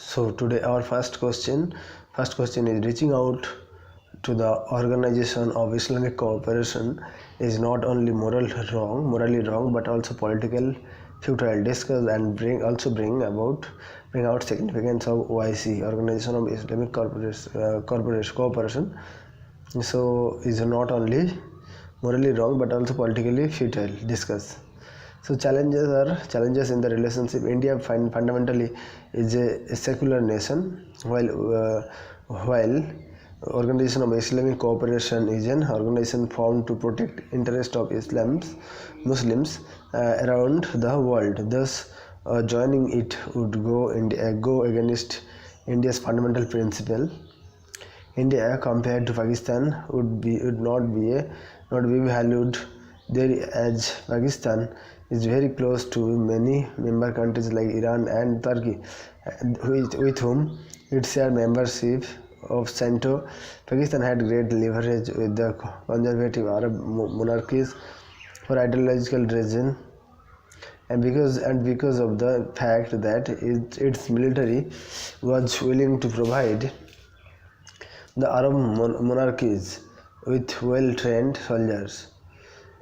So today our first question is reaching out to the Organization of Islamic Cooperation is not only morally wrong, but also political futile. Discuss and bring out significance of OIC, Organization of Islamic Cooperation. So is not only morally wrong but also politically futile. Discuss. So challenges in the relationship. India fundamentally is a secular nation, while Organization of Islamic Cooperation is an organization formed to protect interest of Muslims around the world. Thus, joining it would go against India's fundamental principle. India, compared to Pakistan, would not be valued there, as Pakistan is very close to many member countries like Iran and Turkey, with whom it shared membership of CENTO. Pakistan had great leverage with the conservative Arab monarchies for ideological reasons, and because of the fact that its military was willing to provide the Arab monarchies with well-trained soldiers.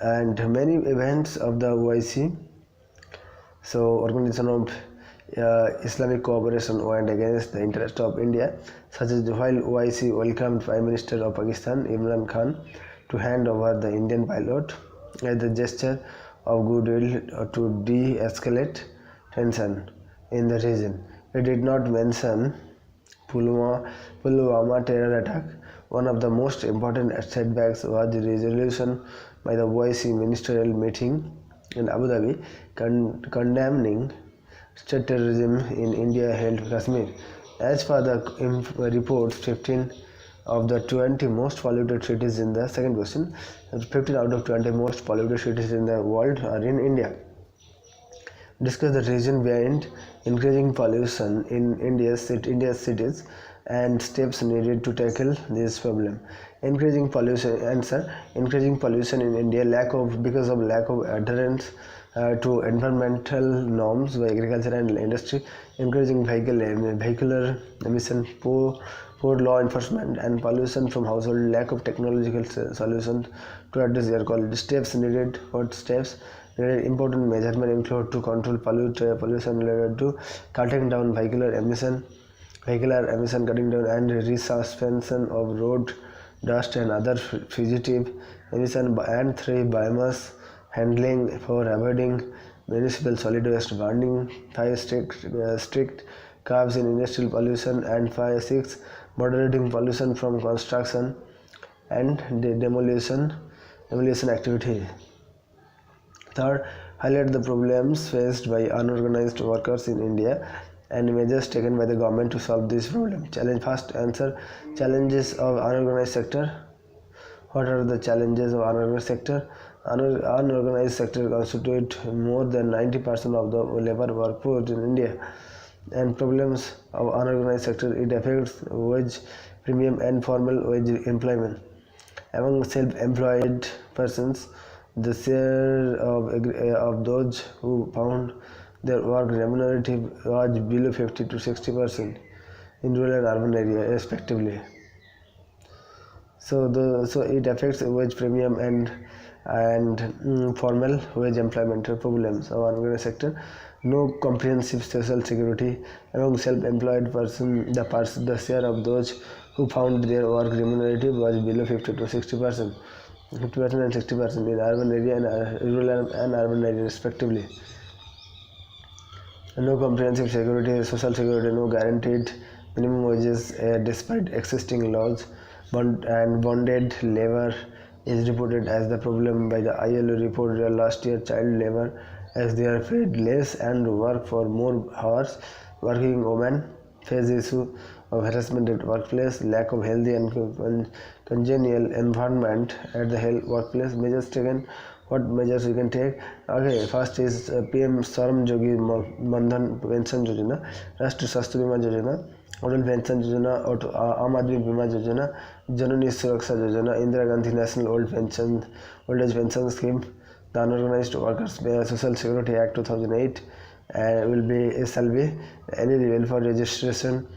And many events of the OIC, so Organization of Islamic Cooperation, went against the interest of India, such as while OIC welcomed Prime Minister of Pakistan Imran Khan to hand over the Indian pilot as a gesture of goodwill to de-escalate tension in the region. It did not mention Pulwama terror attack. One of the most important setbacks was the resolution by the OIC ministerial meeting in Abu Dhabi condemning state terrorism in India-held Kashmir. As per the reports, 15 of the 20 most polluted cities in the second question, 15 out of 20 most polluted cities in the world are in India. Discuss the reason behind increasing pollution in India's cities and steps needed to tackle this problem. Increasing pollution in India because of lack of adherence to environmental norms by agriculture and industry. Increasing vehicular emission, poor law enforcement, and pollution from household. Lack of technological solutions to address air quality. Steps needed. What steps needed? Important measurement include to control pollution related to cutting down vehicular emission, cutting down and resuspension of road dust and other fugitive emission, and 3. Biomass handling for avoiding municipal solid waste burning. 5. Strict curbs in industrial pollution, and 6. Moderating pollution from construction and demolition activity. 3. Highlight the problems faced by unorganized workers in India and measures taken by the government to solve this problem. First answer: challenges of unorganized sector. What are the challenges of unorganized sector? Unorganized sector constitute more than 90% of the labor workforce in India. And problems of unorganized sector: it affects wage premium and formal wage employment. Among self-employed persons, the share of those who found their work remunerative was below 50 to 60% in rural and urban areas respectively. So it affects wage premium and formal wage employment problems of unorganized sector. No comprehensive social security. Among self-employed persons, the share of those who found their work remunerative was below 50 to 60%. 50% and 60% in urban area and rural and urban area respectively. No comprehensive security, social security, no guaranteed minimum wages despite existing laws, and bonded labor is reported as the problem by the ILO report last year. Child labor, as they are paid less and work for more hours. Working women face issue of harassment at workplace, lack of healthy and congenial environment at the workplace. Measures taken. What measures we can take? Okay, first is PM Swaram Yogi Mandhan Pension Yojana, Rashtriya Swasthya Bima Yojana, Atal Pension Yojana, Aam Admi Bima Yojana, Janani Suraksha Yojana, Indira Gandhi National Old Age Pension Scheme, the Unorganized Workers Social Security Act 2008, and shall be eligible for registration,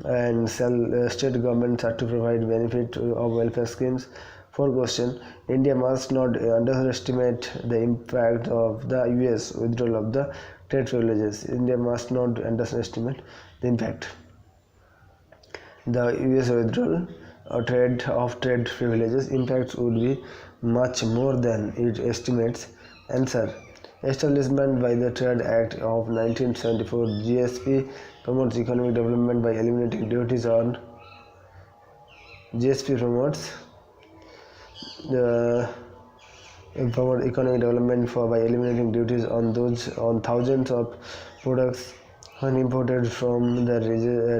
and state governments are to provide benefit of welfare schemes. 4 question. India must not underestimate the impact of the US withdrawal of the trade privileges. India must not underestimate the impact. The US withdrawal of trade privileges impact would be much more than it estimates. Answer. Establishment by the Trade Act of 1974 (GSP) promotes economic development by eliminating duties on GSP promotes economic development by eliminating duties on thousands of products when imported from the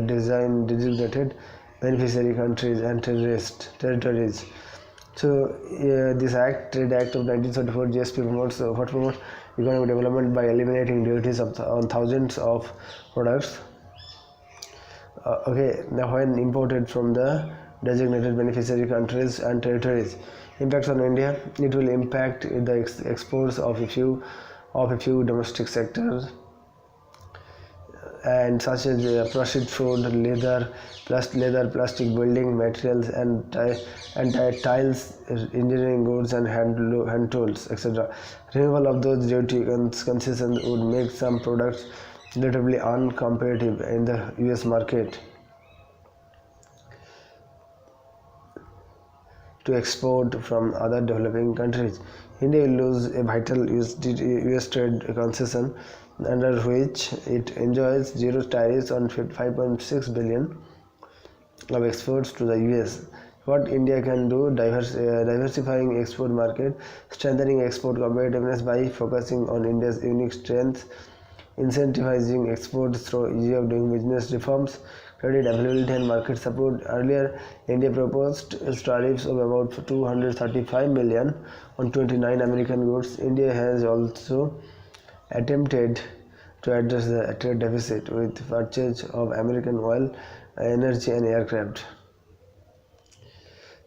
designated beneficiary countries and territories. So this Trade Act of 1974 GSP promotes economic development by eliminating duties on thousands of products. Now when imported from the designated beneficiary countries and territories. Impacts on India. It will impact the exports of a few domestic sectors, and such as processed food, leather, plastic building materials, and tiles, engineering goods, and hand tools, etc. Removal of those duty concessions would make some products relatively uncompetitive in the US market. To export from other developing countries. India will lose a vital US trade concession under which it enjoys zero tariffs on 5.6 billion of exports to the US. What India can do: diversifying export market, strengthening export competitiveness by focusing on India's unique strengths, incentivizing exports through ease of doing business reforms, credit availability and market support. Earlier, India proposed tariffs of about 235 million on 29 American goods. India has also attempted to address the trade deficit with purchase of American oil, energy and aircraft.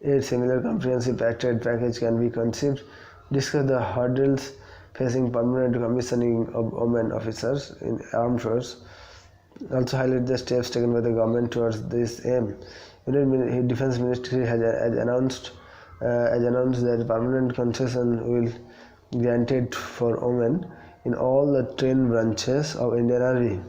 A similar comprehensive trade package can be conceived. Discuss the hurdles facing permanent commissioning of women officers in armed forces. Also highlight the steps taken by the government towards this aim. Union Defense Ministry has announced that permanent concession will be granted for women in all the 10 branches of Indian Army.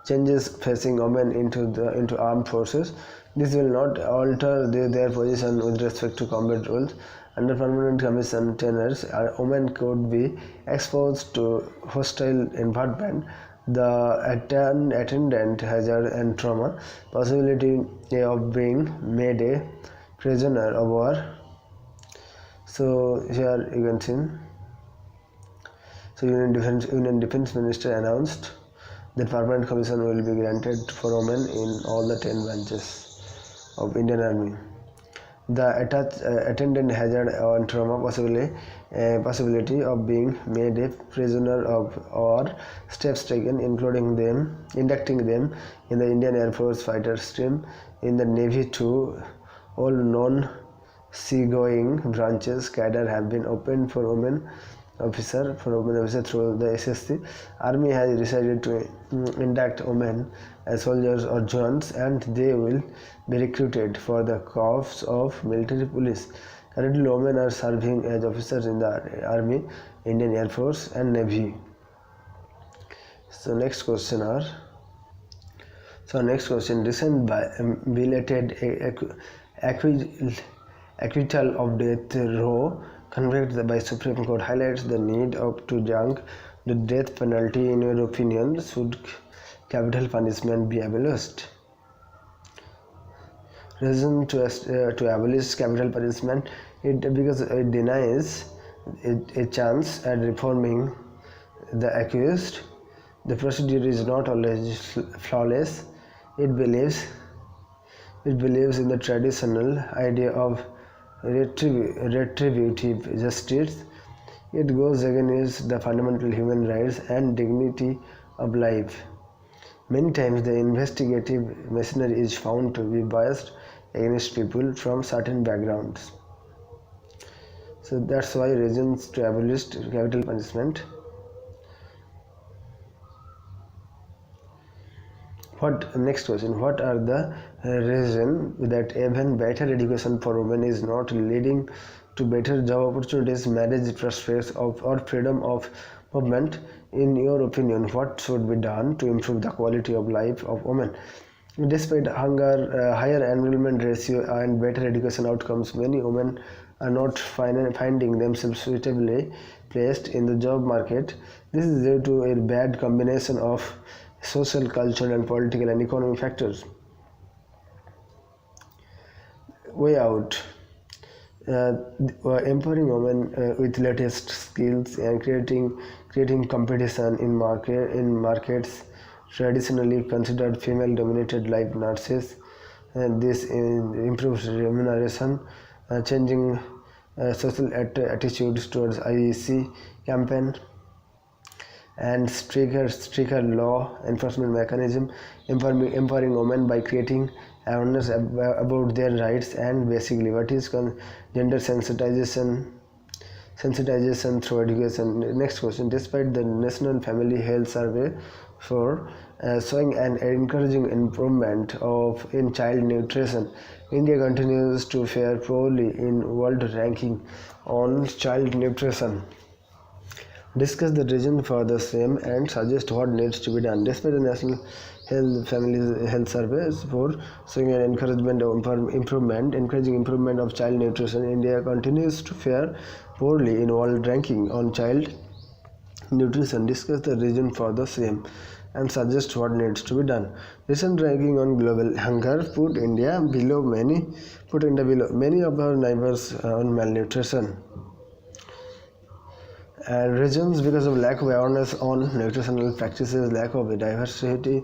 Changes facing women into armed forces. This will not alter their position with respect to combat roles. Under permanent commission tenures, women could be exposed to hostile environment, the attendant hazard and trauma, possibility of being made a prisoner of war. So here you can see. So Union Defense Minister announced that permanent commission will be granted for women in all the 10 branches of Indian Army. The attendant hazard and trauma possibility of being made a prisoner of or steps taken, including inducting them in the Indian Air Force fighter stream, in the Navy too. All non-seagoing branches cadre have been opened for women officer through the SSC. Army has decided to induct women as soldiers or jawans, and they will be recruited for the corps of military police. Currently, women are serving as officers in the Army, Indian Air Force, and Navy. So next question. Recent belated acquittal of death row convicts by Supreme Court highlights the need to junk the death penalty. In your opinion, should capital punishment be abolished? Reason to abolish capital punishment: because it denies a chance at reforming the accused. The procedure is not always flawless. It believes in the traditional idea of retributive justice. It goes against the fundamental human rights and dignity of life. Many times the investigative machinery is found to be biased against people from certain backgrounds. So that's why reasons to abolish capital punishment. What next question? What are the reasons that even better education for women is not leading to better job opportunities, marriage prospects, or freedom of movement? In your opinion, what should be done to improve the quality of life of women? Despite higher enrollment ratio and better education outcomes, many women are not finding themselves suitably placed in the job market. This is due to a bad combination of social, cultural, and political and economic factors. Way out. Empowering women with latest skills and creating competition in markets traditionally considered female dominated, like nurses, and this improves remuneration, changing social attitudes towards IEC campaign, and stricter law enforcement mechanism, empowering women by creating awareness about their rights and basic liberties, gender sensitization through education. Next question. Despite the National Family Health Survey for showing an encouraging improvement in child nutrition, India continues to fare poorly in world ranking on child nutrition. Discuss the reason for the same and suggest what needs to be done. Despite the National Family Health Surveys for showing an encouraging improvement of child nutrition, India continues to fare poorly in world ranking on child nutrition. Discuss the reason for the same and suggest what needs to be done. Recent ranking on global hunger put India below many of our neighbors on malnutrition. Reasons: because of lack of awareness on nutritional practices, lack of diversity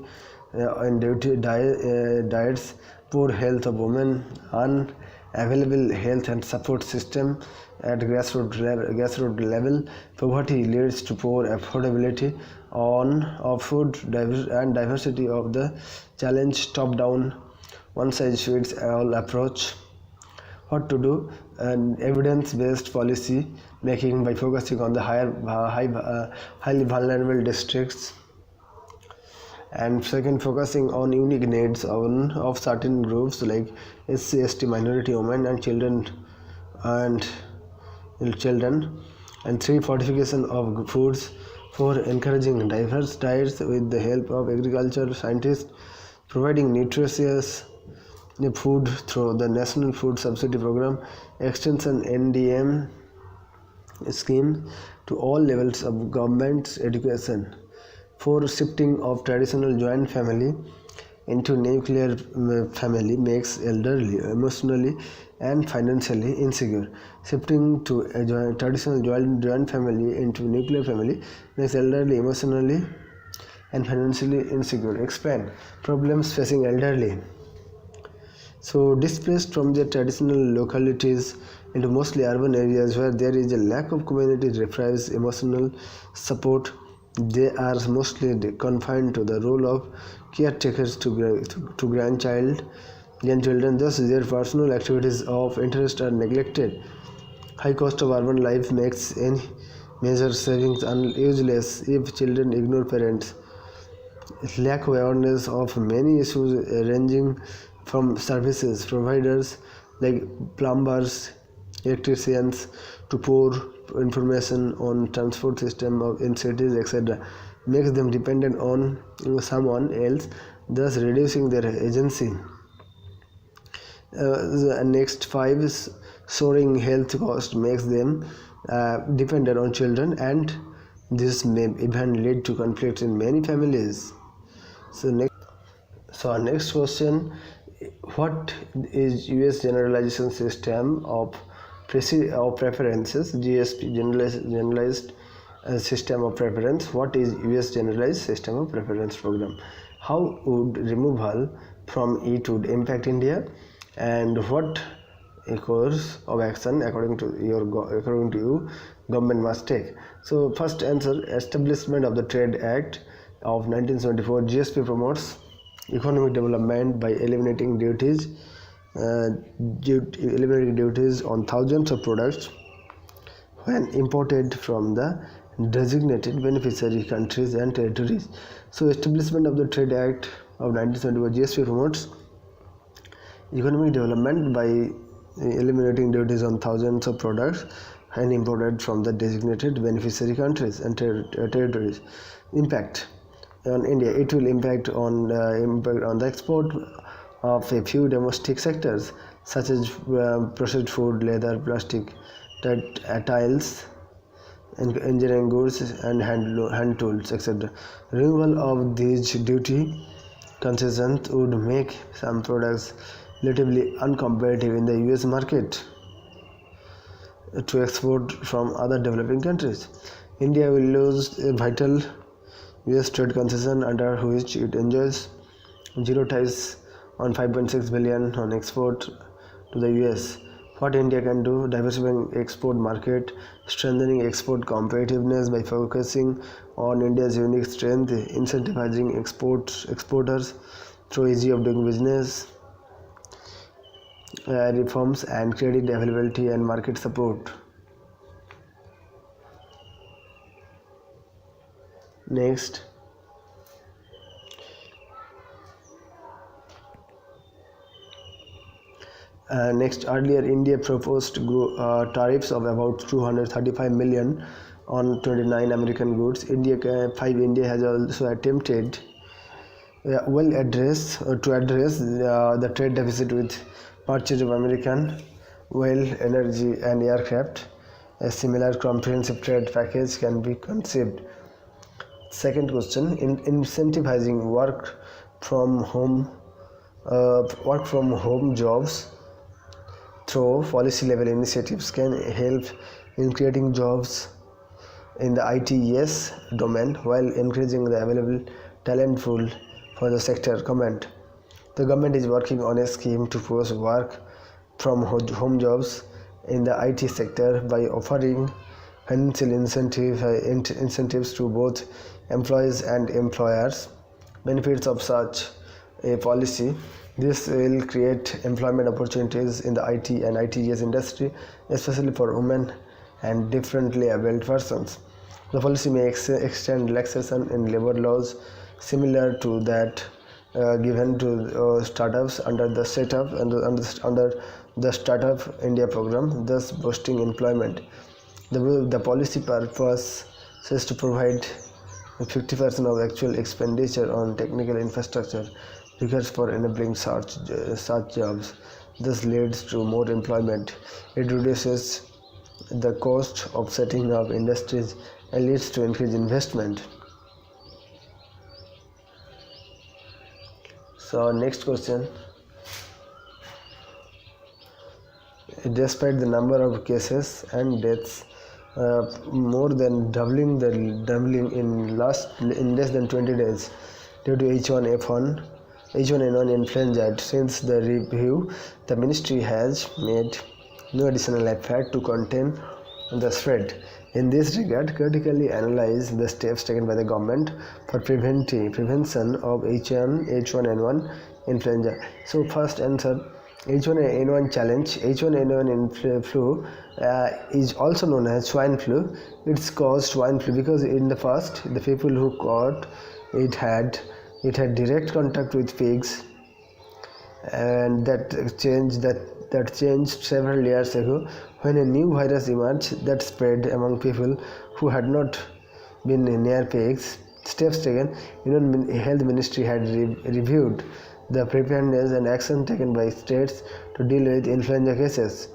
in diets, poor health of women, unavailable health and support system at grassroots level. Poverty leads to poor affordability of food and diversity of the challenge top-down one-size-fits-all approach. What to do? An evidence-based policy making by focusing on the highly vulnerable districts, and second, focusing on unique needs of certain groups like SC, ST, minority, women, and children, and three, fortification of foods. Four, encouraging diverse diets with the help of agriculture scientists, providing nutritious food through the National Food Subsidy Program, extension NDM scheme to all levels of government education. 4, shifting of traditional joint family into nuclear family makes elderly emotionally and financially insecure. Shifting to a traditional joint family into nuclear family makes elderly emotionally and financially insecure. Explain problems facing elderly. So, displaced from their traditional localities into mostly urban areas where there is a lack of community reprieve emotional support, they are mostly confined to the role of caretakers to grandchildren. Thus, their personal activities of interest are neglected. High cost of urban life makes any major savings useless if children ignore parents. Lack of awareness of many issues ranging from services providers like plumbers, electricians, to poor information on transport system in cities, etc., makes them dependent on someone else, thus reducing their agency. The next 5 is soaring health cost makes them dependent on children, and this may even lead to conflicts in many families. So our next question: what is US generalization system of preferences, GSP, generalized system of preference? What is US generalized system of preference program? How would removal from it would impact India, and what course of action according to you government must take? So first answer: establishment of the Trade Act of 1974. GSP promotes economic development by eliminating duties on thousands of products when imported from the designated beneficiary countries and territories. So establishment of the Trade Act of 1974. GSP promotes economic development by eliminating duties on thousands of products and imported from the designated beneficiary countries and territories. Impact on India: it will impact on the export of a few domestic sectors such as processed food, leather, plastic, textiles, engineering goods, and hand tools, etc. Removal of these duty concessions would make some products relatively uncompetitive in the US market to export from other developing countries. India will lose a vital US trade concession under which it enjoys zero tax on 5.6 billion on export to the US. What India can do: diversifying export market, strengthening export competitiveness by focusing on India's unique strength, incentivizing exporters through ease of doing business, reforms and credit availability and market support. Next, earlier India proposed tariffs of about 235 million on 29 American goods. India has also attempted to address the trade deficit with purchase of American oil, energy, and aircraft. A similar comprehensive trade package can be conceived. Second question: incentivizing work from home jobs through policy level initiatives can help in creating jobs in the ITES domain while increasing the available talent pool for the sector. Comment: the government is working on a scheme to force work from home jobs in the IT sector by offering financial incentives to both employees and employers. Benefits of such a policy: this will create employment opportunities in the IT and ITES industry, especially for women and differently abled persons. The policy may extend relaxation in labor laws similar to that given to startups under the Startup India program, thus boosting employment. The policy purpose is to provide 50% of actual expenditure on technical infrastructure required for enabling such jobs. This leads to more employment. It reduces the cost of setting up industries and leads to increased investment. So next question: despite the number of cases and deaths more than doubling in less than 20 days due to H1N1 influenza, since the review, the ministry has made no additional effort to contain the spread. In this regard, critically analyze the steps taken by the government for prevention of H1N1 influenza. So first answer: H1N1 challenge. H1N1 flu is also known as swine flu. It's caused swine flu because in the past the people who caught it had direct contact with pigs, and that changed several years ago when a new virus emerged that spread among people who had not been near pigs. Steps taken: Union Health Ministry had reviewed the preparedness and action taken by states to deal with influenza cases.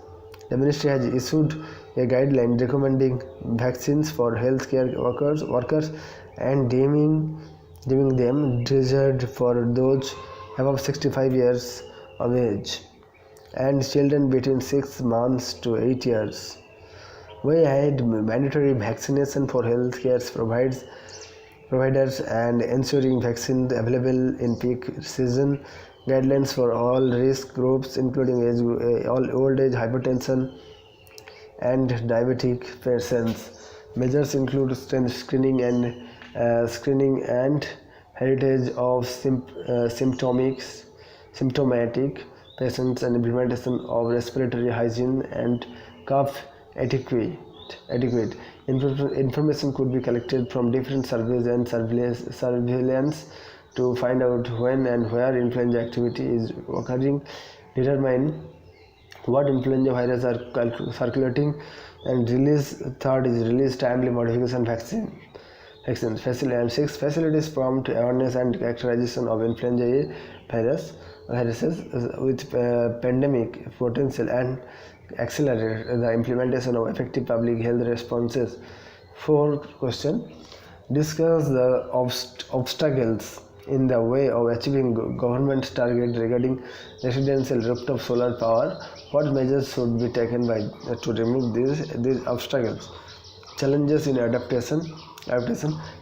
The ministry has issued a guideline recommending vaccines for healthcare workers and deeming them reserved for those above 65 years of age and children between 6 months to 8 years. We had mandatory vaccination for healthcare providers and ensuring vaccines available in peak season. Guidelines for all risk groups including all old age, hypertension and diabetic patients. Measures include screening and heritage of symptomatic patients and implementation of respiratory hygiene and cough etiquette. Information could be collected from different surveys and surveillance to find out when and where influenza activity is occurring, determine what influenza virus are circulating, and release. Third is release timely modification vaccines. And 6. Facilities prompt awareness and characterization of influenza-A viruses with pandemic potential and accelerate the implementation of effective public health responses. 4th question. Discuss the obstacles in the way of achieving government target regarding residential rooftop solar power. What measures should be taken to remove these obstacles? Challenges in adaptation.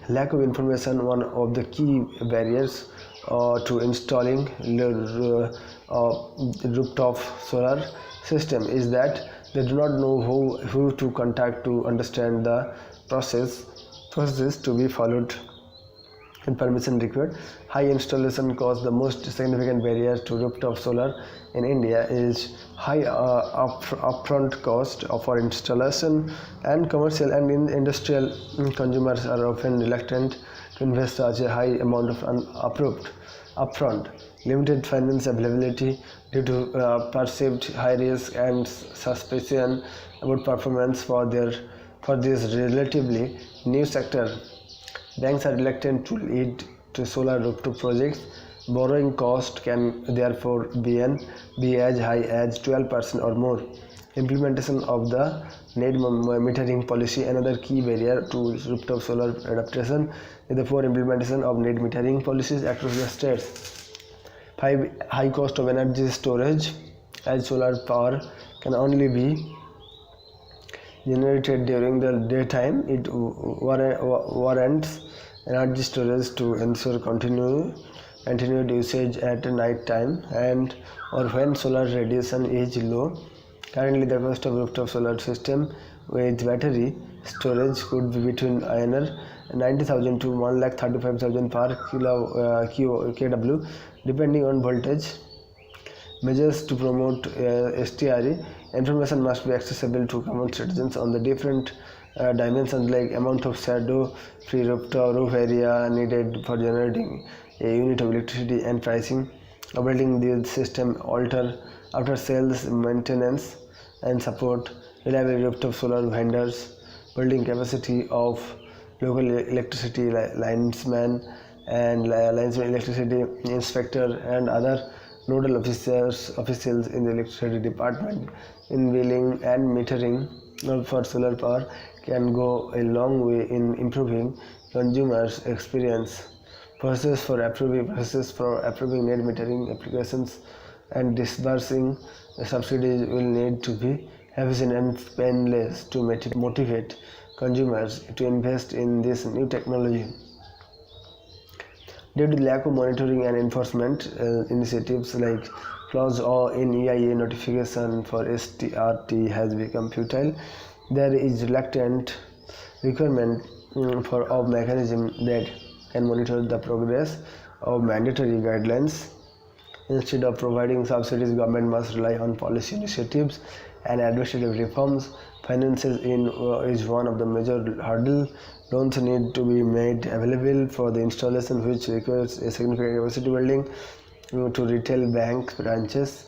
Lack of information. One of the key barriers to installing rooftop solar system is that they do not know who to contact to understand the process to be followed and permission required. High installation cost. The most significant barrier to rooftop solar in India is high upfront cost for installation, and commercial and industrial consumers are often reluctant to invest such a high amount of upfront. Limited finance availability due to perceived high risk and suspicion about performance for this relatively new sector. Banks are reluctant to lead to solar rooftop projects. Borrowing cost can therefore be as high as 12% or more. Implementation of the net metering policy. Another key barrier to rooftop solar adaptation is the poor implementation of net metering policies across the states. 5. High cost of energy storage. As solar power can only be generated during the daytime, it warrants energy storage to ensure continued usage at night time and or when solar radiation is low. Currently, the cost of rooftop solar system with battery storage could be between INR 90,000 to 1,35,000 per kW, depending on voltage. Measures to promote STRE. Information must be accessible to common citizens on the different dimensions like amount of shadow-free roof area needed for generating a unit of electricity and pricing. Operating the system after sales maintenance and support. Reliable rooftop solar vendors. Building capacity of local electricity linesmen and electricity inspector and other nodal officials in the electricity department in billing and metering for solar power can go a long way in improving consumers' experience. Process for approving net metering applications and disbursing subsidies will need to be efficient and painless to motivate consumers to invest in this new technology. Due to lack of monitoring and enforcement, initiatives like flaws in EIA notification for STRT has become futile. There is reluctant requirement of mechanism that can monitor the progress of mandatory guidelines. Instead of providing subsidies, government must rely on policy initiatives and administrative reforms. Finances is one of the major hurdles. Loans need to be made available for the installation, which requires a significant capacity building to retail bank branches.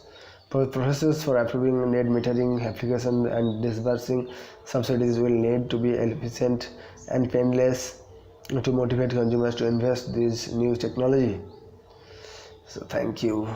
Processes for approving net metering applications and disbursing subsidies will need to be efficient and painless to motivate consumers to invest in this new technology. So thank you.